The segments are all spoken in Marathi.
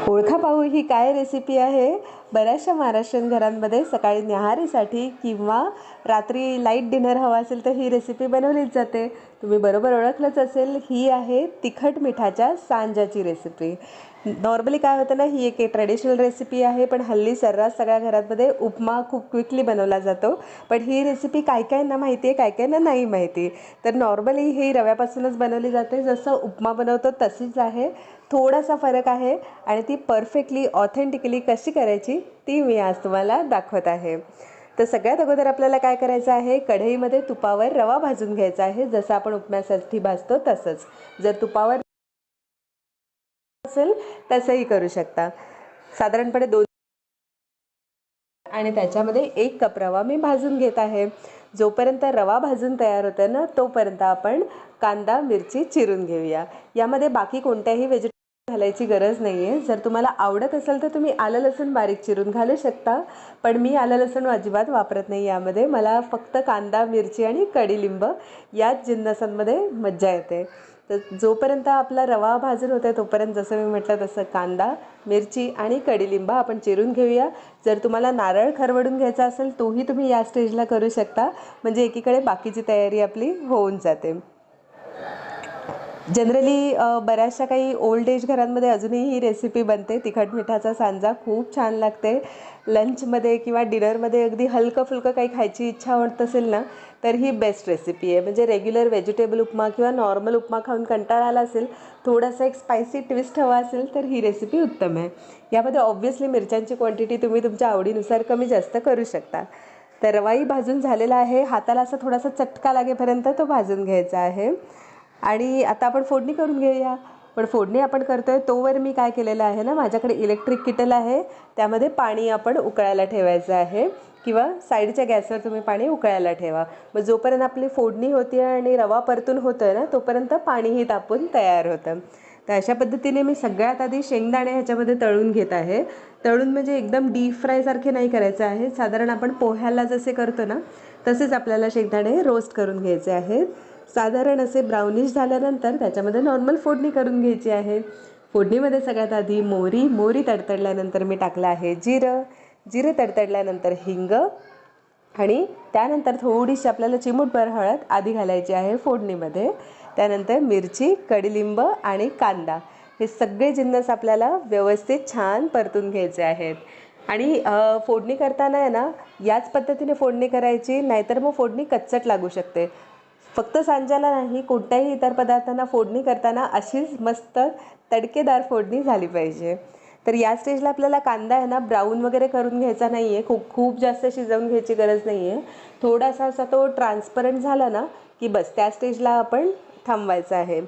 ओळखा पाहू ही काय रेसिपी आहे। बऱ्याचशा महाराष्ट्रीयन घरांमध्ये सकाळी न्याहारीसाठी किंवा रात्री लाईट डिनर हवा असेल तर ही रेसिपी बनवलीच जाते। तुम्ही बरोबर ओळखलंच असेल, ही आहे तिखट मिठाच्या सांजाची रेसिपी। नॉर्मली काय होतं ना, ही एक ट्रेडिशनल रेसिपी आहे, पण हल्ली सर्रास सगळ्या घरांमध्ये उपमा खूप क्विकली बनवला जातो। पण ही रेसिपी काय कायना माहिती आहे, काय कायना नाही माहिती। तर नॉर्मली ही रव्यापासूनच बनवली जाते, जसं उपमा बनवतो तशीच आहे। थोडासा फरक आहे आणि ती परफेक्टली ऑथेंटिकली कशी करायची ती मी आज तुम्हाला दाखवत आहे। तर सगळ्यात अगोदर आपल्याला काय करायचं आहे, कढईमध्ये तुपावर रवा भाजून घ्यायचा आहे, जसं आपण उपम्यासाठी भाजतो तसंच। जर तुपावर असेल तसंही करू शकता। साधारणपणे 2 आणि त्याच्यामध्ये 1 कप रवा मी भाजून घेत आहे। जोपर्यंत रवा भाजून तयार होतं ना, तोपर्यंत आपण कांदा मिरची चिरून घेऊया। यामध्ये बाकी कोणत्याही व्हेजिटेबल घालायची गरज नाही आहे। जर तुम्हाला आवडत असेल तर तुम्ही आलं लसूण बारीक चिरून घालू शकता, पण मी आलं लसूण अजिबात वापरत नाही यामध्ये। मला फक्त कांदा मिरची आणि कढीलिंब याच जिन्नसांमध्ये मज्जा येते। तर जोपर्यंत आपला रवा भाजून होता तोपर्यंत जसं मी म्हटलं तसं कांदा मिरची आणि कढीलिंब आपण चिरून घेऊया। जर तुम्हाला नारळ खरवडून घ्यायचा असेल तोही तुम्ही या स्टेजला करू शकता, म्हणजे एकीकडे बाकीची तयारी आपली होऊन जाते। जनरली बऱ्याचशा काही ओल्ड एज घरांमध्ये अजूनही ही रेसिपी बनते। तिखट मिठाचा सांजा खूप छान लागते। लंचमध्ये किंवा डिनरमध्ये अगदी हलकं फुलकं काही खायची इच्छा होत असेल ना, तर ही बेस्ट रेसिपी आहे। म्हणजे रेग्युलर व्हेजिटेबल उपमा किंवा नॉर्मल उपमा खाऊन कंटाळा आला असेल, थोडासा एक स्पायसी ट्विस्ट हवा असेल तर ही रेसिपी उत्तम आहे। यामध्ये ऑब्व्हियसली मिरच्यांची क्वांटिटी तुम्ही तुमच्या आवडीनुसार कमी जास्त करू शकता। तर रवाही भाजून झालेला आहे, हाताला असा थोडासा चटका लागेपर्यंत तो भाजून घ्यायचा आहे। आणि आता आपण फोडणी करून घेऊया। पण फोडणी आपण करतोय तोवर मी काय केलेलं आहे ना, माझ्याकडे इलेक्ट्रिक किटल आहे, त्यामध्ये पाणी आपण उकळायला ठेवायचं आहे, किंवा साईडच्या गॅसवर तुम्ही पाणी उकळायला ठेवा। मग जोपर्यंत आपली फोडणी होती आणि रवा परतून होतोय ना, तोपर्यंत पाणीही तापून तयार होतं। तर अशा पद्धतीने मी सगळ्यात आधी शेंगदाणे ह्याच्यामध्ये तळून घेत आहे। तळून म्हणजे एकदम डीप फ्राय सारखे नाही करायचं आहे, साधारण आपण पोह्याला जसे करतो ना तसेच आपल्याला शेंगदाणे रोस्ट करून घ्यायचे आहेत। साधारण असे ब्राउनिश झाल्यानंतर त्याच्यामध्ये नॉर्मल फोडणी करून घ्यायची आहे। फोडणीमध्ये सगळ्यात आधी मोहरी तडतडल्यानंतर मी टाकलं आहे जिरं तडतडल्यानंतर हिंग, आणि त्यानंतर थोडीशी आपल्याला चिमूटभर हळद आधी घालायची आहे फोडणीमध्ये। त्यानंतर मिरची कढीलिंब आणि कांदा हे सगळे जिन्नस आपल्याला व्यवस्थित छान परतून घ्यायचे आहेत। आणि फोडणी करताना आहे ना, याच पद्धतीने फोडणी करायची, नाहीतर मग फोडणी कच्चट लागू शकते। फक्त सांज्याला नाही, कोणत्याही इतर पदार्थांना फोडणी करताना अशीच मस्त तडकेदार फोडणी झाली पाहिजे। तर या स्टेजला आपल्याला कांदा आहे ना ब्राऊन वगैरे करून घ्यायचा नाही आहे, खूप जास्त शिजवून घ्यायची गरज नाही आहे। थोडासा असा तो ट्रान्सपरंट झाला ना की बस त्या स्टेजला आपण थांबवायचं आहे।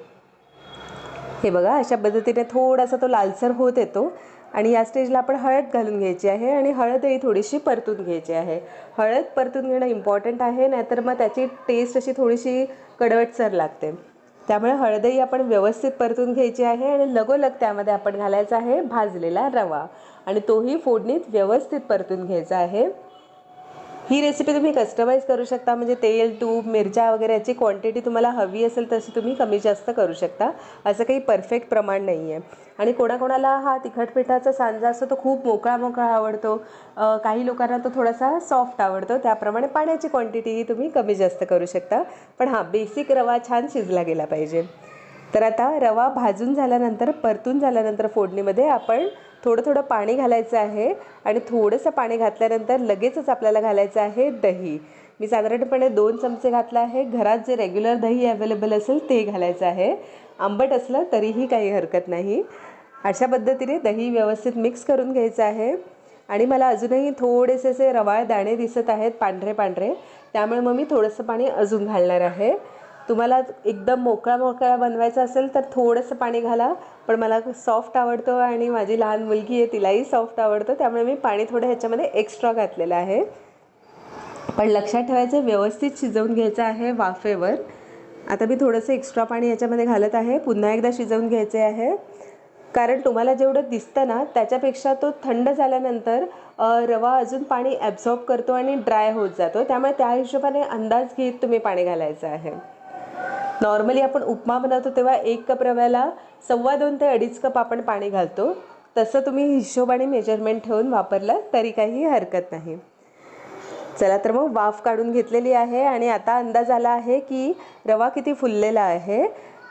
हे बघा, अशा पद्धतीने थोडासा तो लालसर होत येतो आणि या स्टेजला आपण हळद घालून घ्यायची आहे, आणि हळदही थोडीशी परतून घ्यायची आहे। हळद परतून घेणं इम्पॉर्टंट आहे, नाहीतर मग त्याची टेस्ट अशी थोडीशी कडवटसर लागते। त्यामुळे हळदही आपण व्यवस्थित परतून घ्यायची आहे, आणि लगोलग त्यामध्ये आपण घालायचा आहे भाजलेला रवा, आणि तोही फोडणीत व्यवस्थित परतून घ्यायचा आहे। ही रेसिपी तुम्ही कस्टमाइज करू शकता, म्हणजे तेल तूप मिरच्या वगैरे याची क्वांटिटी तुम्हाला हवी असेल तशी तुम्ही कमी जास्त करू शकता। असं काही परफेक्ट प्रमाण नाही आहे। आणि कोणाकोणाला हा तिखट पिठाचा सांजा असतो तो खूप मोकळा आवडतो, काही लोकांना तो थोडासा सॉफ्ट आवडतो, त्याप्रमाणे पाण्याची क्वांटिटीही तुम्ही कमी जास्त करू शकता। पण हां, बेसिक रवा छान शिजला गेला पाहिजे। तर आता रवा भाजून झाल्यानंतर परतून झाल्यानंतर फोडणीमध्ये आपण थोडं पाणी घालायचं आहे, आणि थोडंसं पाणी घातल्यानंतर लगेचच आपल्याला घालायचं आहे दही। मी साधारणपणे 2 चमचे घातलं आहे। घरात जे रेग्युलर दही अवेलेबल असेल ते घालायचं आहे, आंबट असलं तरीही काही हरकत नाही। अशा पद्धतीने दही व्यवस्थित मिक्स करून घ्यायचं आहे। आणि मला अजूनही थोडेसे असे रवाळ दाणे दिसत आहेत पांढरे, त्यामुळे मग मी थोडंसं पाणी अजून घालणार आहे। तुम्हाला एकदम मोकळा बनवायचा असेल तर थोडंसं पाणी घाला, पण मला सॉफ्ट आवडतो आणि माझी लहान मुलगी आहे तिलाही सॉफ्ट आवडतं, त्यामुळे मी पाणी थोडं ह्याच्यामध्ये एक्स्ट्रा घातलेलं आहे। पण लक्षात ठेवायचं, व्यवस्थित शिजवून घ्यायचं आहे वाफेवर। आता मी थोडंसं एक्स्ट्रा पाणी याच्यामध्ये घालत आहे, पुन्हा एकदा शिजवून घ्यायचे आहे, कारण तुम्हाला जेवढं दिसतं ना त्याच्यापेक्षा तो थंड झाल्यानंतर रवा अजून पाणी ॲब्झॉर्ब करतो आणि ड्राय होत जातो, त्यामुळे त्या हिशोबाने अंदाज घेत तुम्ही पाणी घालायचं आहे। नॉर्मली आपण उपमा बनवतो तेव्हा 1 कप रव्याला 2.25 ते 2.5 कप आपण पाणी घालतो, तसं तुम्ही हिशोबाने मेजरमेंट ठेवून वापरलं तरी काही हरकत नाही. चला तर मग वाफ काढून घेतलेली आहे आणि आता अंदाज आला आहे की रवा किती फुललेला आहे.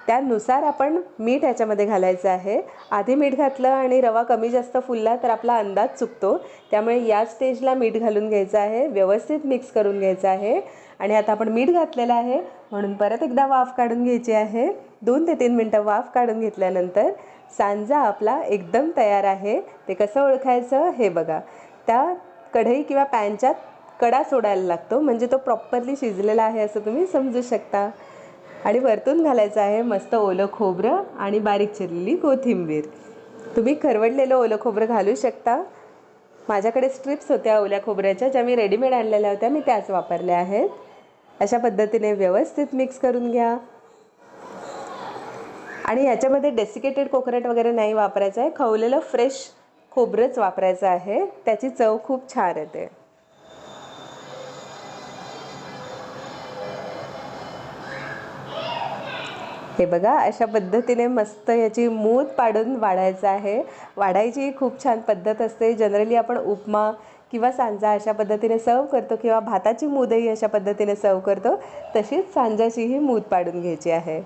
त्यानुसार आपण मीठ याच्यामध्ये घालायचं आहे. आधी मीठ घातलं आणि रवा कमी जास्त फुलला तर आपला अंदाज चुकतो. त्यामुळे या स्टेजला मीठ घालून घ्यायचं आहे, व्यवस्थित मिक्स करून घ्यायचं आहे. आणि आता आपण मीठ घातलेलं आहे म्हणून परत एकदा वाफ काढून घ्यायची आहे. 2 ते 3 मिनटं वाफ काढून घेतल्यानंतर सांजा आपला एकदम तयार आहे. ते कसं ओळखायचं हे बघा. त्या कढई किंवा पॅनच्या कडा सोडायला लागतो म्हणजे तो प्रॉपरली शिजलेला आहे असं तुम्ही समजू शकता. आणि वरतून घालायचं आहे मस्त ओलं खोबरं आणि बारीक चिरलेली कोथिंबीर. तुम्ही खरवडलेलं ओलं खोबरं घालू शकता. माझ्याकडे स्ट्रिप्स होत्या ओल्या खोबऱ्याच्या ज्या मी रेडीमेड आणलेल्या होत्या, मी त्याच वापरल्या आहेत. अशा पद्धतीने व्यवस्थित मिक्स करून घ्या. आणि याच्यामध्ये डेसिकेटेड कोकोनट वगैरे नाही वापरायचं आहे, खवलेलं फ्रेश खोबरंच वापरायचं आहे. त्याची चव खूप छान येते. हे बघा अशा पद्धतीने मस्त याची मूद पाडून वाढायचं आहे. वाढायची खूप छान पद्धत असते. जनरली आपण उपमा किंवा सांजा अशा पद्धतीने सर्व करतो किंवा भाताची मूदही अशा पद्धतीने सर्व करतो. तशीच सांजाचीही मूद पाडून घ्यायची आहे.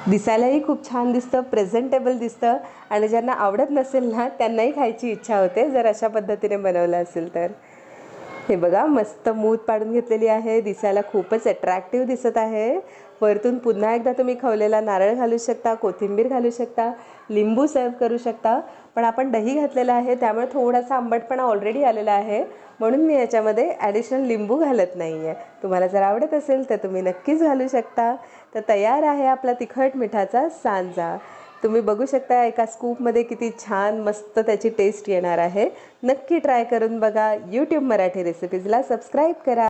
दिसायलाही खूप छान दिसतं, प्रेझेंटेबल दिसतं आणि ज्यांना आवडत नसेल ना त्यांनाही खायची इच्छा होते जर अशा पद्धतीने बनवलं असेल तर. हे बघा मस्त मूद पाडून घेतलेली आहे. दिसायला खूपच अट्रॅक्टिव्ह दिसत आहे. वरतून पुन्हा एकदा तुम्ही खवलेला नारळ घालू शकता, कोथिंबीर घालू शकता, लिंबू सर्व करू शकता. पण आपण दही घातलेलं आहे त्यामुळे थोडासा आंबटपणा ऑलरेडी आलेला आहे म्हणून मी याच्यामध्ये ॲडिशनल लिंबू घालत नाही आहे. तुम्हाला जर आवडत असेल तर तुम्ही नक्कीच घालू शकता. तर तयार आहे आपला तिखट मिठाचा सांजा. तुम्ही बघू शकता एका स्कूपमध्ये किती छान मस्त त्याची टेस्ट येणार आहे. नक्की ट्राय करून बघा. यूट्यूब मराठी रेसिपीजला सबस्क्राईब करा.